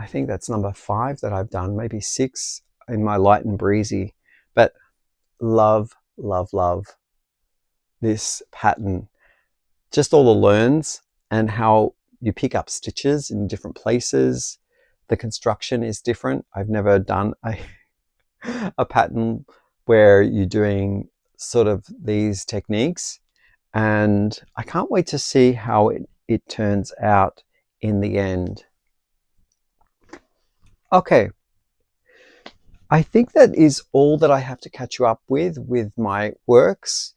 think that's number 5 that I've done, maybe 6 in my light and breezy. But love, love, love this pattern. Just all the learns and how you pick up stitches in different places. The construction is different. I've never done a pattern where you're doing sort of these techniques, and I can't wait to see how it turns out in the end. Okay, I think that is all that I have to catch you up with my works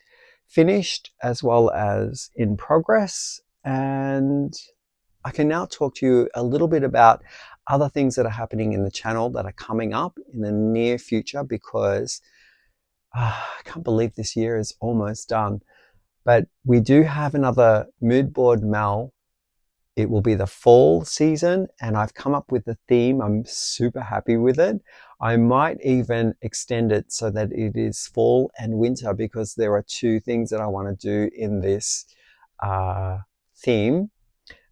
finished as well as in progress. And I can now talk to you a little bit about other things that are happening in the channel that are coming up in the near future, because I can't believe this year is almost done. But we do have another MoodBoardMAL. It will be the fall season, and I've come up with the theme. I'm super happy with it. I might even extend it so that it is fall and winter, because there are two things that I want to do in this theme,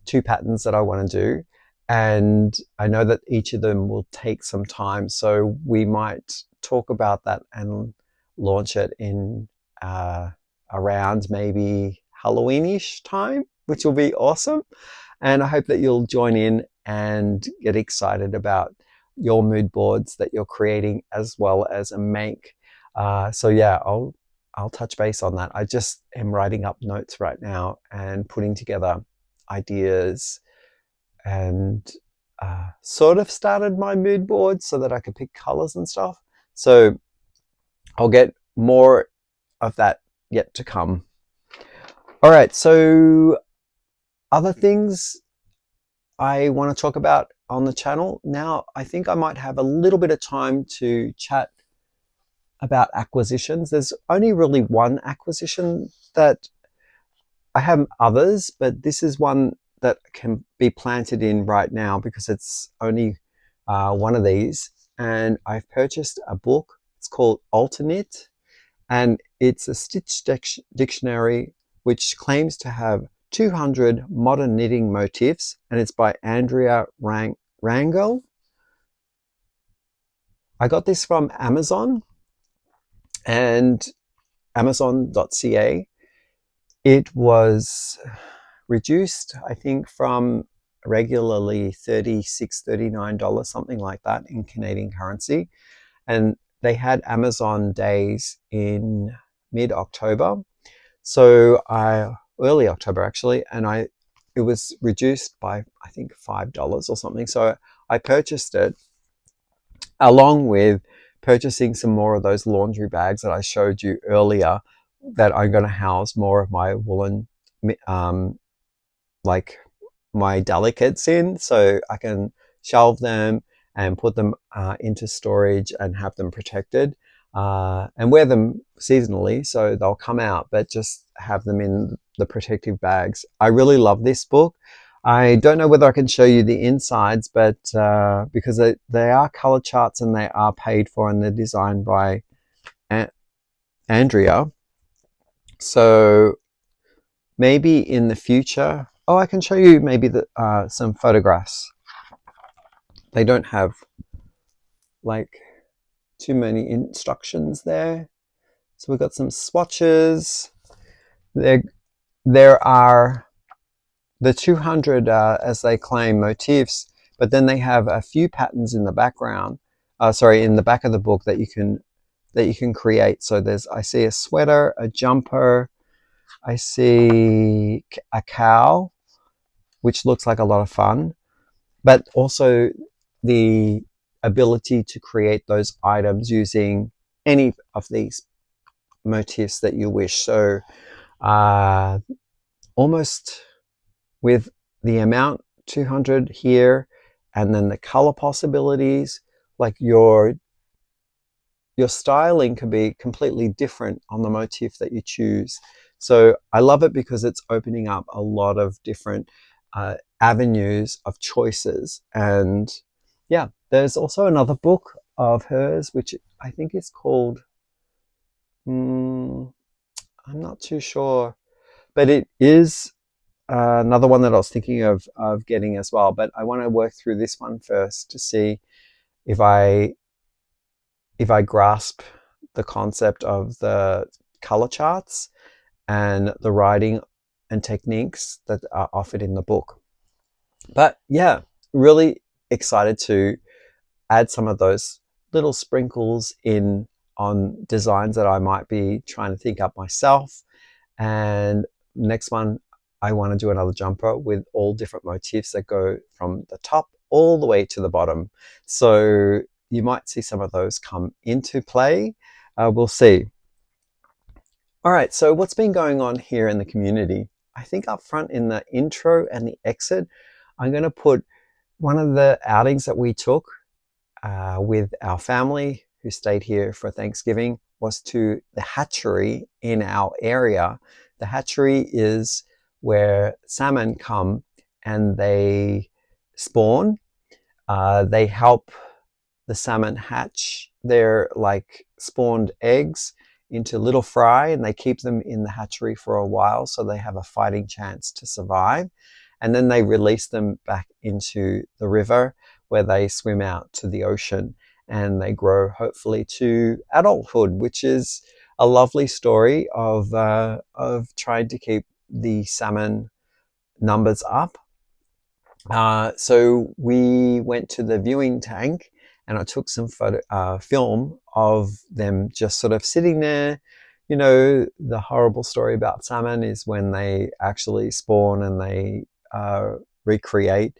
two patterns that I want to do. And I know that each of them will take some time, so we might talk about that and launch it in around maybe Halloweenish time, which will be awesome. And I hope that you'll join in and get excited about your mood boards that you're creating, as well as a make. So yeah, I'll touch base on that. I just am writing up notes right now and putting together ideas, and sort of started my mood board so that I could pick colors and stuff. So I'll get more of that yet to come. All right, so other things I want to talk about on the channel. Now, I think I might have a little bit of time to chat about acquisitions. There's only really one acquisition that I have others, but this is one that can be planted in right now because it's only one of these. And I've purchased a book. It's called Alternate, and it's a stitch dictionary which claims to have 200 modern knitting motifs, and it's by Andrea Rangel. I got this from Amazon and Amazon.ca. It was reduced, I think, from regularly $36, $39, something like that in Canadian currency. And they had Amazon days in mid-October. So early October actually, and it was reduced by, I think, $5 or something. So I purchased it, along with purchasing some more of those laundry bags that I showed you earlier, that I'm going to house more of my woolen, like my delicates in, so I can shelve them and put them into storage and have them protected, and wear them seasonally, so they'll come out, but just have them in the protective bags. I really love this book. I don't know whether I can show you the insides, but because they are color charts and they are paid for, and they're designed by Andrea. So maybe in the future, oh, I can show you maybe some photographs. They don't have like too many instructions there. So we've got some swatches. There are the 200, as they claim, motifs, but then they have a few patterns in the background. In the back of the book that you can create. So I see a sweater, a jumper, I see a cow, which looks like a lot of fun, but also the ability to create those items using any of these motifs that you wish. So almost with the amount 200 here, and then the color possibilities, like your styling can be completely different on the motif that you choose. So I love it because it's opening up a lot of different avenues of choices. And yeah, there's also another book of hers, which I think is called, I'm not too sure, but it is another one that I was thinking of getting as well. But I want to work through this one first to see if I grasp the concept of the color charts and the writing and techniques that are offered in the book. But yeah, really excited to add some of those little sprinkles in on designs that I might be trying to think up myself. And next one, I want to do another jumper with all different motifs that go from the top all the way to the bottom. So you might see some of those come into play. We'll see. All right, so what's been going on here in the community? I think up front in the intro and the exit, I'm going to put one of the outings that we took with our family who stayed here for Thanksgiving, was to the hatchery in our area The hatchery is where salmon come and they spawn. They help the salmon hatch their like spawned eggs into little fry, and they keep them in the hatchery for a while so they have a fighting chance to survive. And then they release them back into the river where they swim out to the ocean and they grow hopefully to adulthood, which is a lovely story of trying to keep the salmon numbers up. So we went to the viewing tank and I took some film of them just sort of sitting there. You know, the horrible story about salmon is when they actually spawn and they recreate,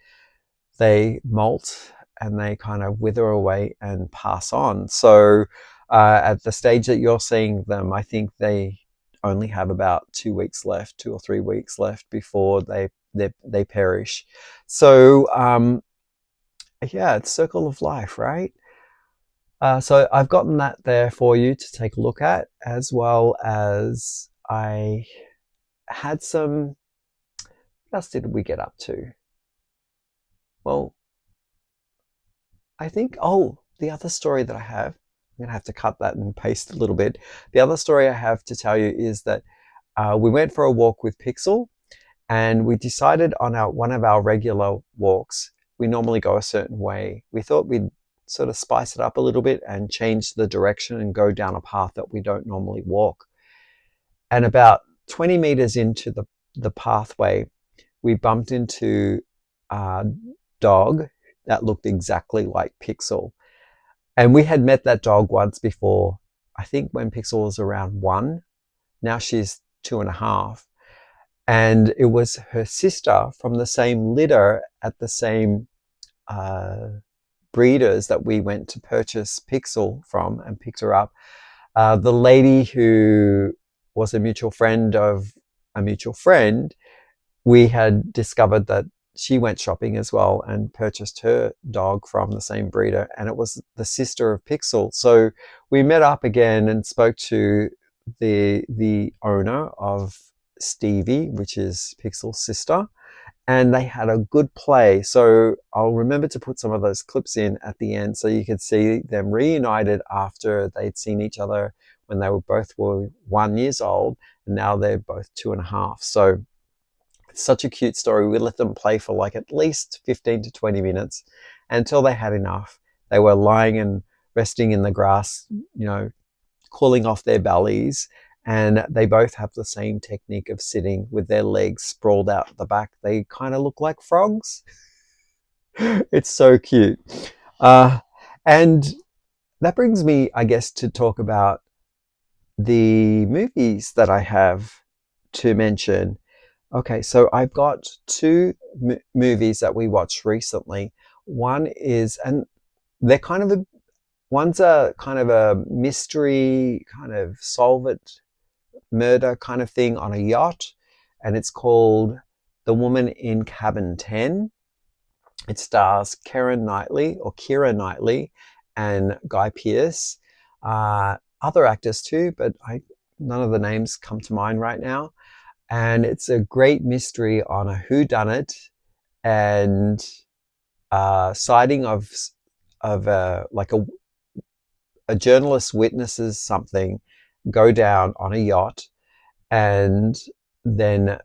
they molt and they kind of wither away and pass on. So at the stage that you're seeing them, I think they only have about 2 weeks left, 2 or 3 weeks left before they perish. So yeah, it's circle of life, right? So I've gotten that there for you to take a look at, as well as I had some, what else did we get up to? Well, I think, oh, the other story that I have, I'm going to have to cut that and paste a little bit. The other story I have to tell you is that we went for a walk with Pixel, and we decided on one of our regular walks, we normally go a certain way. We thought we'd sort of spice it up a little bit and change the direction and go down a path that we don't normally walk. And about 20 meters into the pathway, we bumped into a dog that looked exactly like Pixel. And we had met that dog once before, I think when Pixel was around 1. Now she's 2.5. And it was her sister from the same litter at the same breeders that we went to purchase Pixel from and picked her up. The lady who was a mutual friend of a mutual friend, we had discovered that she went shopping as well and purchased her dog from the same breeder, and it was the sister of Pixel. So we met up again and spoke to the owner of Stevie, which is Pixel's sister, and they had a good play. So I'll remember to put some of those clips in at the end so you could see them reunited after they'd seen each other when they were both 1 year old, and now they're both 2.5. So it's such a cute story. We let them play for like at least 15 to 20 minutes until they had enough. They were lying and resting in the grass, you know, cooling off their bellies, and they both have the same technique of sitting with their legs sprawled out at the back. They kind of look like frogs. It's so cute. And that brings me, I guess, to talk about the movies that I have to mention. Okay, so I've got 2 movies that we watched recently. One is, and they're kind of one's a kind of a mystery, kind of solve it, murder kind of thing on a yacht, and it's called The Woman in Cabin 10. It stars Keira Knightley and Guy Pearce. Other actors too, but none of the names come to mind right now. And it's a great mystery on a whodunit and sighting of like a journalist witnesses something go down on a yacht, and then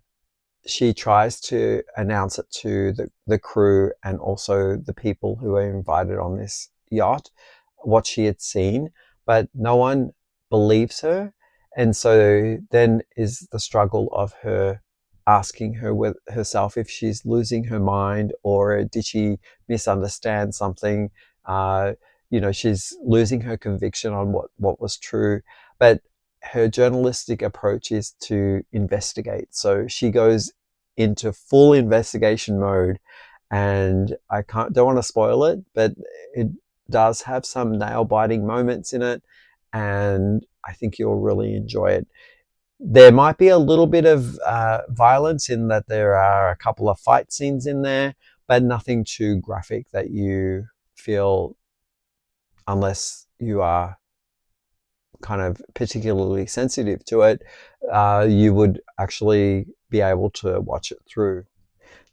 she tries to announce it to the crew and also the people who are invited on this yacht what she had seen, but no one believes her. And so then is the struggle of her asking herself if she's losing her mind or did she misunderstand something. You know, she's losing her conviction on what was true, but her journalistic approach is to investigate. So she goes into full investigation mode, and I don't want to spoil it, but it does have some nail-biting moments in it, and I think you'll really enjoy it. There might be a little bit of violence in that there are a couple of fight scenes in there, but nothing too graphic that you feel, unless you are kind of particularly sensitive to it, you would actually be able to watch it through.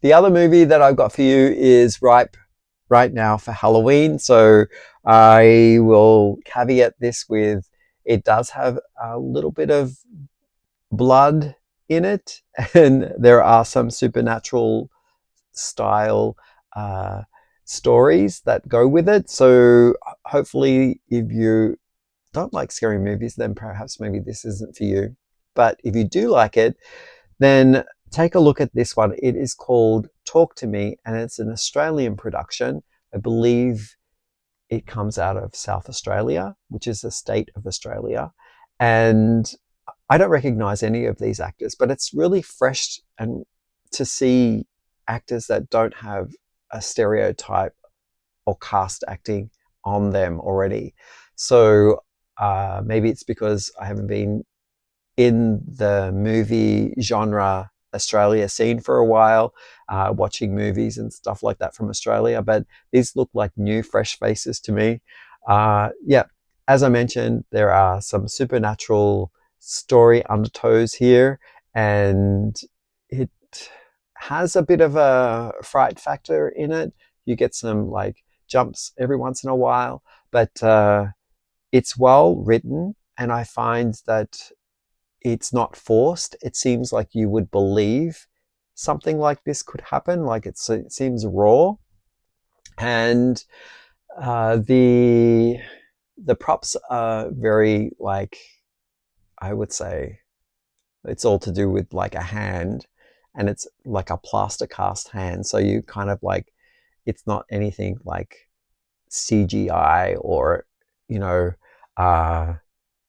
The other movie that I've got for you is ripe right now for Halloween. So I will caveat this with, it does have a little bit of blood in it, and there are some supernatural style stories that go with it. So hopefully, if you don't like scary movies, then perhaps maybe this isn't for you. But if you do like it, then take a look at this one. It is called Talk to Me, and it's an Australian production. I believe it comes out of South Australia, which is a state of Australia. And I don't recognize any of these actors, but it's really fresh and to see actors that don't have a stereotype or cast acting on them already. So maybe it's because I haven't been in the movie genre Australia scene for a while, watching movies and stuff like that from Australia, but these look like new, fresh faces to me. Yeah, as I mentioned, there are some supernatural story undertows here, and it has a bit of a fright factor in it. You get some like jumps every once in a while, but it's well written, and I find that it's not forced. It seems like you would believe something like this could happen. Like it seems raw, and the props are very, like, I would say it's all to do with like a hand, and it's like a plaster cast hand. So you kind of like, it's not anything like CGI or, you know, uh,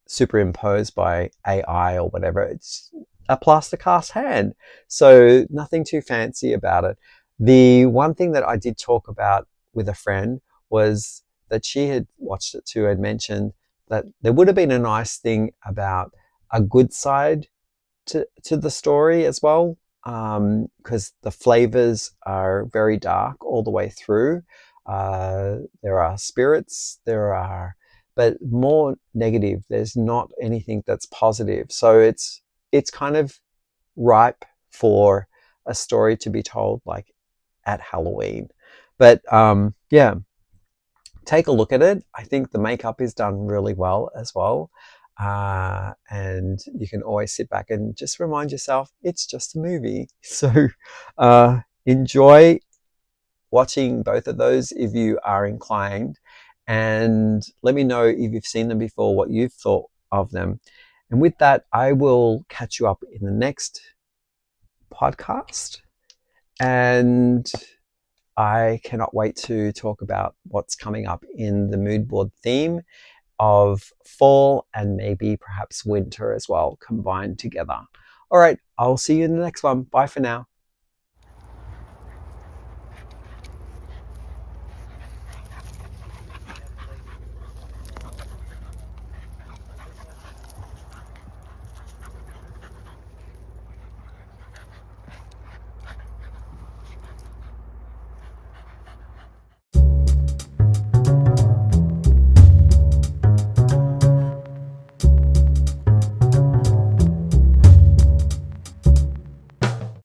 superimposed by AI or whatever. It's a plaster cast hand. So nothing too fancy about it. The one thing that I did talk about with a friend was that she had watched it too and mentioned that there would have been a nice thing about a good side to the story as well, because the flavors are very dark all the way through. There are spirits, but more negative. There's not anything that's positive. So it's kind of ripe for a story to be told like at Halloween. But yeah, take a look at it. I think the makeup is done really well as well. And you can always sit back and just remind yourself it's just a movie. So enjoy watching both of those if you are inclined, and let me know if you've seen them before, what you've thought of them. And with that, I will catch you up in the next podcast, and I cannot wait to talk about what's coming up in the mood board theme of fall and maybe perhaps winter as well, combined together. All right, I'll see you in the next one. Bye for now.